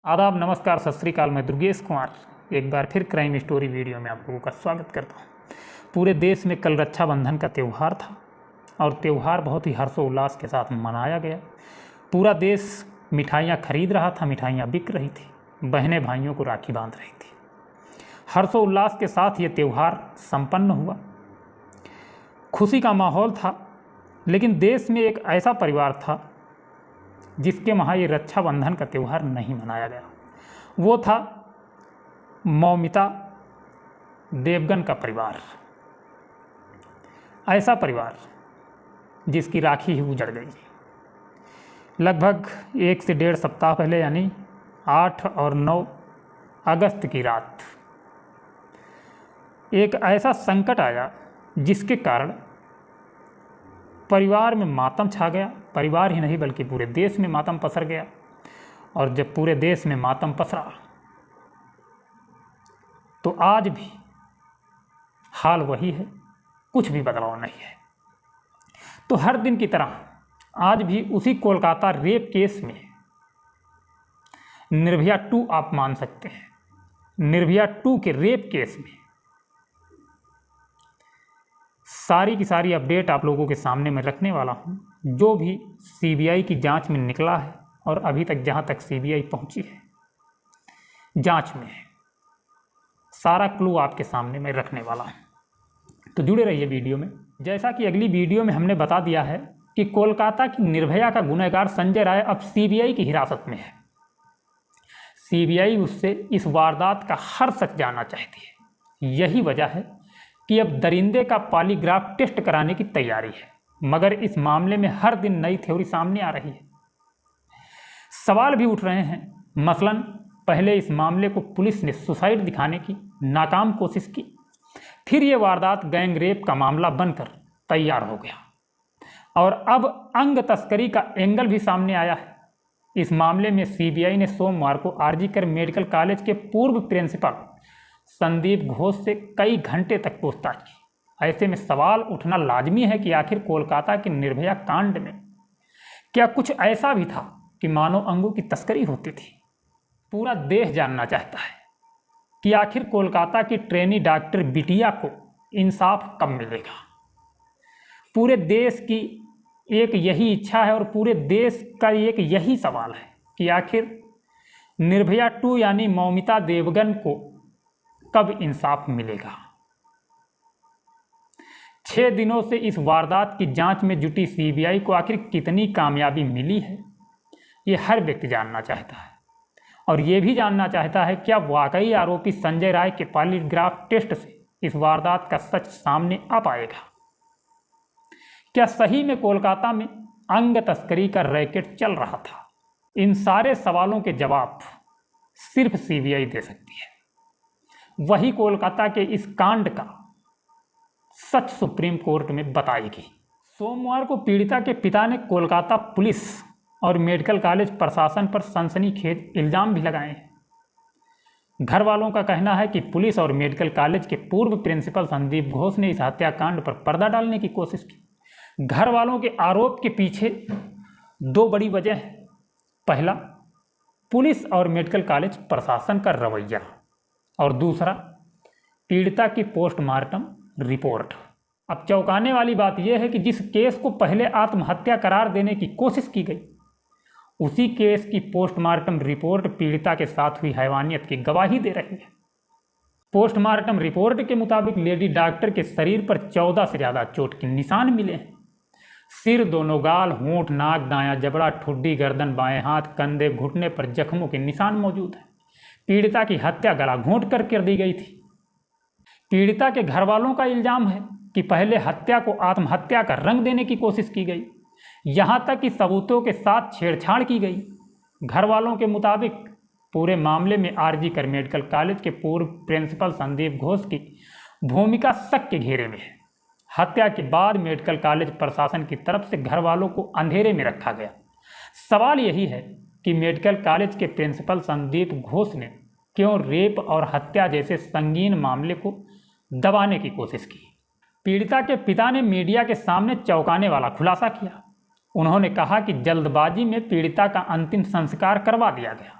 आदाब, नमस्कार, सत श्री अकाल। मैं दुर्गेश कुमार एक बार फिर क्राइम स्टोरी वीडियो में आप लोगों का स्वागत करता हूँ। पूरे देश में कल रक्षाबंधन का त्यौहार था और त्यौहार बहुत ही हर्षोल्लास के साथ मनाया गया। पूरा देश मिठाइयाँ खरीद रहा था, मिठाइयाँ बिक रही थी, बहनें भाइयों को राखी बांध रही थी। हर्षोल्लास के साथ ये त्यौहार संपन्न हुआ, खुशी का माहौल था। लेकिन देश में एक ऐसा परिवार था जिसके वहाँ ये रक्षाबंधन का त्यौहार नहीं मनाया गया। वो था मौमिता देवगन का परिवार। ऐसा परिवार जिसकी राखी ही उजड़ गई। लगभग 1 से 1.5 सप्ताह पहले, यानी 8 और 9 अगस्त की रात, एक ऐसा संकट आया जिसके कारण परिवार में मातम छा गया। परिवार ही नहीं बल्कि पूरे देश में मातम पसर गया। और जब पूरे देश में मातम पसरा तो आज भी हाल वही है, कुछ भी बदलाव नहीं है। तो हर दिन की तरह आज भी उसी कोलकाता रेप केस में निर्भया 2 आप मान सकते हैं, निर्भया 2 के रेप केस में सारी की सारी अपडेट आप लोगों के सामने मैं रखने वाला हूं। जो भी सीबीआई की जांच में निकला है और अभी तक जहां तक सीबीआई पहुंची है जांच में, सारा क्लू आपके सामने मैं रखने वाला हूं। तो जुड़े रहिए वीडियो में। जैसा कि अगली वीडियो में हमने बता दिया है कि कोलकाता की निर्भया का गुनहगार संजय राय अब सीबीआई की हिरासत में है। सीबीआई उससे इस वारदात का हर सच जानना चाहती है। यही वजह है कि अब दरिंदे का पॉलीग्राफ टेस्ट कराने की तैयारी है। मगर इस मामले में हर दिन नई थ्योरी सामने आ रही है, सवाल भी उठ रहे हैं। मसलन पहले इस मामले को पुलिस ने सुसाइड दिखाने की नाकाम कोशिश की, फिर ये वारदात गैंग रेप का मामला बनकर तैयार हो गया और अब अंग तस्करी का एंगल भी सामने आया है। इस मामले में सीबीआई ने सोमवार को आरजीकर मेडिकल कॉलेज के पूर्व प्रिंसिपल संदीप घोष से कई घंटे तक पूछताछ की। ऐसे में सवाल उठना लाजमी है कि आखिर कोलकाता के निर्भया कांड में क्या कुछ ऐसा भी था कि मानव अंगों की तस्करी होती थी। पूरा देश जानना चाहता है कि आखिर कोलकाता की ट्रेनी डॉक्टर बिटिया को इंसाफ कब मिलेगा। पूरे देश की एक यही इच्छा है और पूरे देश का एक यही सवाल है कि आखिर निर्भया 2 यानी मौमिता देवगन को कब इंसाफ मिलेगा। 6 दिनों से इस वारदात की जांच में जुटी सीबीआई को आखिर कितनी कामयाबी मिली है, ये हर व्यक्ति जानना चाहता है। और ये भी जानना चाहता है क्या वाकई आरोपी संजय राय के पॉलीग्राफ टेस्ट से इस वारदात का सच सामने आ पाएगा। क्या सही में कोलकाता में अंग तस्करी का रैकेट चल रहा था। इन सारे सवालों के जवाब सिर्फ सीबीआई दे सकती है। वही कोलकाता के इस कांड का सच सुप्रीम कोर्ट में बताएगी। सोमवार को पीड़िता के पिता ने कोलकाता पुलिस और मेडिकल कॉलेज प्रशासन पर सनसनीखेज इल्जाम भी लगाए हैं। घर वालों का कहना है कि पुलिस और मेडिकल कॉलेज के पूर्व प्रिंसिपल संदीप घोष ने इस हत्याकांड पर पर्दा डालने की कोशिश की। घर वालों के आरोप के पीछे 2 बड़ी वजह है। पहला, पुलिस और मेडिकल कॉलेज प्रशासन का रवैया, और दूसरा, पीड़िता की पोस्टमार्टम रिपोर्ट। अब चौंकाने वाली बात यह है कि जिस केस को पहले आत्महत्या करार देने की कोशिश की गई, उसी केस की पोस्टमार्टम रिपोर्ट पीड़िता के साथ हुई हैवानियत की गवाही दे रही है। पोस्टमार्टम रिपोर्ट के मुताबिक लेडी डॉक्टर के शरीर पर 14 से ज़्यादा चोट के निशान मिले हैं। सिर, दोनों गाल, होंठ, नाक, दायां जबड़ा, ठुड्डी, गर्दन, बाएं हाथ, कंधे, घुटने पर जख्मों के निशान मौजूद हैं। पीड़िता की हत्या गला घोंट कर दी गई थी। पीड़िता के घर वालों का इल्जाम है कि पहले हत्या को आत्महत्या का रंग देने की कोशिश की गई, यहाँ तक कि सबूतों के साथ छेड़छाड़ की गई। घर वालों के मुताबिक पूरे मामले में आरजीकर मेडिकल कॉलेज के पूर्व प्रिंसिपल संदीप घोष की भूमिका शक के घेरे में है। हत्या के बाद मेडिकल कॉलेज प्रशासन की तरफ से घर वालों को अंधेरे में रखा गया। सवाल यही है कि मेडिकल कॉलेज के प्रिंसिपल संदीप घोष ने क्यों रेप और हत्या जैसे संगीन मामले को दबाने की कोशिश की। पीड़िता के पिता ने मीडिया के सामने चौंकाने वाला खुलासा किया। उन्होंने कहा कि जल्दबाजी में पीड़िता का अंतिम संस्कार करवा दिया गया।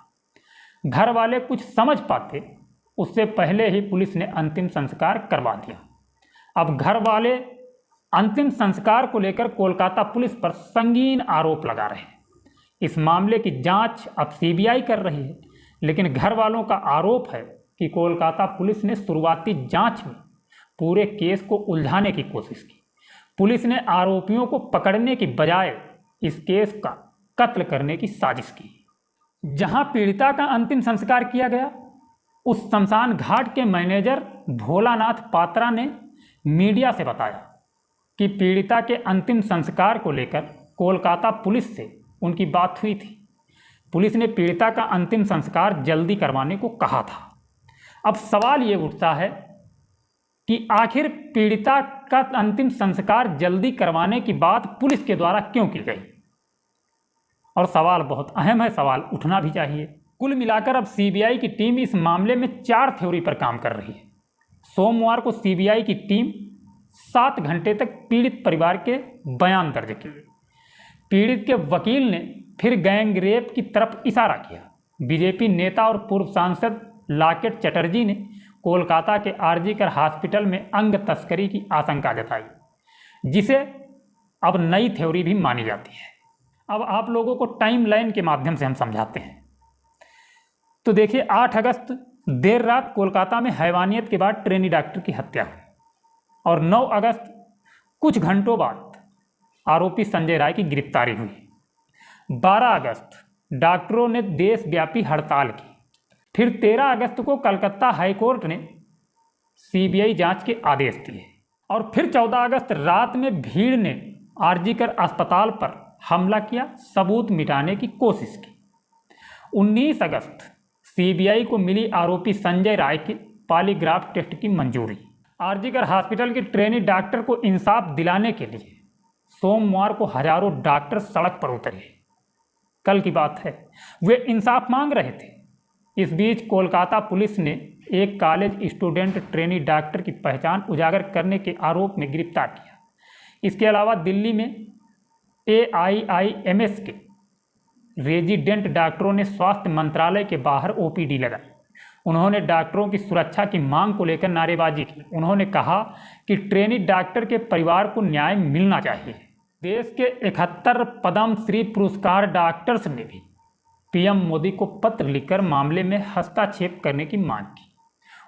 घर वाले कुछ समझ पाते उससे पहले ही पुलिस ने अंतिम संस्कार करवा दिया। अब घर वाले अंतिम संस्कार को लेकर कोलकाता पुलिस पर संगीन आरोप लगा रहे हैं। इस मामले की जांच अब सीबीआई कर रही है, लेकिन घर वालों का आरोप है कि कोलकाता पुलिस ने शुरुआती जांच में पूरे केस को उलझाने की कोशिश की। पुलिस ने आरोपियों को पकड़ने की बजाय इस केस का कत्ल करने की साजिश की। जहां पीड़िता का अंतिम संस्कार किया गया, उस शमशान घाट के मैनेजर भोलानाथ पात्रा ने मीडिया से बताया कि पीड़िता के अंतिम संस्कार को लेकर कोलकाता पुलिस से उनकी बात हुई थी। पुलिस ने पीड़िता का अंतिम संस्कार जल्दी करवाने को कहा था। अब सवाल ये उठता है कि आखिर पीड़िता का अंतिम संस्कार जल्दी करवाने की बात पुलिस के द्वारा क्यों की गई? और सवाल बहुत अहम है, सवाल उठना भी चाहिए। कुल मिलाकर अब सीबीआई की टीम इस मामले में 4 थ्योरी पर काम कर रही है। सोमवार को सीबीआई की टीम 7 घंटे तक पीड़ित परिवार के बयान दर्ज किए। पीड़ित के वकील ने फिर गैंग रेप की तरफ इशारा किया। बीजेपी नेता और पूर्व सांसद लाकेट चटर्जी ने कोलकाता के आरजीकर हॉस्पिटल में अंग तस्करी की आशंका जताई, जिसे अब नई थ्योरी भी मानी जाती है। अब आप लोगों को टाइमलाइन के माध्यम से हम समझाते हैं। तो देखिए, 8 अगस्त देर रात कोलकाता में हैवानियत के बाद ट्रेनी डॉक्टर की हत्या हुई और 9 अगस्त कुछ घंटों बाद आरोपी संजय राय की गिरफ्तारी हुई। 12 अगस्त डॉक्टरों ने देशव्यापी हड़ताल की। फिर 13 अगस्त को कलकत्ता हाईकोर्ट ने सीबीआई जांच के आदेश दिए और फिर 14 अगस्त रात में भीड़ ने आरजीकर अस्पताल पर हमला किया, सबूत मिटाने की कोशिश की। 19 अगस्त सीबीआई को मिली आरोपी संजय राय के पॉलीग्राफ टेस्ट की मंजूरी। आरजीकर हॉस्पिटल के ट्रेनी डॉक्टर को इंसाफ दिलाने के लिए सोमवार को हजारों डॉक्टर सड़क पर उतरे। कल की बात है, वे इंसाफ मांग रहे थे। इस बीच कोलकाता पुलिस ने एक कॉलेज स्टूडेंट ट्रेनी डॉक्टर की पहचान उजागर करने के आरोप में गिरफ्तार किया। इसके अलावा दिल्ली में AIIMS के रेजिडेंट डॉक्टरों ने स्वास्थ्य मंत्रालय के बाहर ओपीडी लगाई। उन्होंने डॉक्टरों की सुरक्षा की मांग को लेकर नारेबाजी की। उन्होंने कहा कि ट्रेनी डॉक्टर के परिवार को न्याय मिलना चाहिए। देश के 71 पद्मश्री पुरस्कार डॉक्टर्स ने भी पीएम मोदी को पत्र लिखकर मामले में हस्तक्षेप करने की मांग की।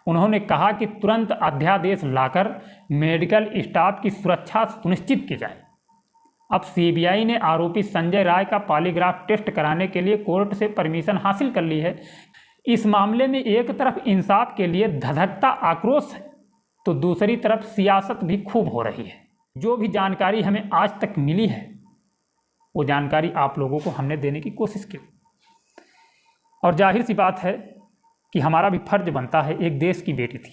उन्होंने कहा कि तुरंत अध्यादेश लाकर मेडिकल स्टाफ की सुरक्षा सुनिश्चित की जाए। अब सीबीआई ने आरोपी संजय राय का पॉलीग्राफ टेस्ट कराने के लिए कोर्ट से परमिशन हासिल कर ली है। इस मामले में एक तरफ इंसाफ के लिए धधकता आक्रोश है, तो दूसरी तरफ सियासत भी खूब हो रही है। जो भी जानकारी हमें आज तक मिली है, वो जानकारी आप लोगों को हमने देने की कोशिश की। और जाहिर सी बात है कि हमारा भी फर्ज बनता है। एक देश की बेटी थी,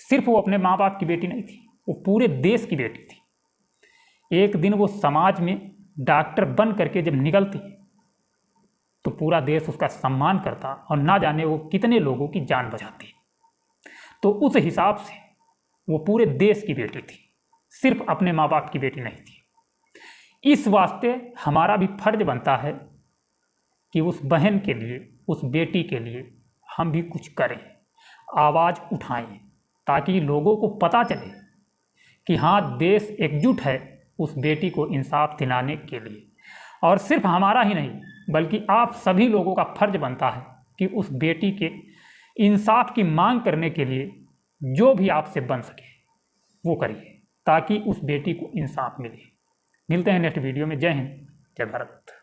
सिर्फ वो अपने माँ बाप की बेटी नहीं थी, वो पूरे देश की बेटी थी। एक दिन वो समाज में डॉक्टर बन करके जब निकलती तो पूरा देश उसका सम्मान करता और ना जाने वो कितने लोगों की जान बचाती। तो उस हिसाब से वो पूरे देश की बेटी थी, सिर्फ अपने माँ बाप की बेटी नहीं थी। इस वास्ते हमारा भी फर्ज बनता है कि उस बहन के लिए, उस बेटी के लिए हम भी कुछ करें, आवाज़ उठाएं, ताकि लोगों को पता चले कि हाँ, देश एकजुट है उस बेटी को इंसाफ दिलाने के लिए। और सिर्फ हमारा ही नहीं, बल्कि आप सभी लोगों का फर्ज बनता है कि उस बेटी के इंसाफ की मांग करने के लिए जो भी आपसे बन सके वो करिए, ताकि उस बेटी को इंसाफ मिले। मिलते हैं नेक्स्ट वीडियो में। जय हिंद, जय भारत।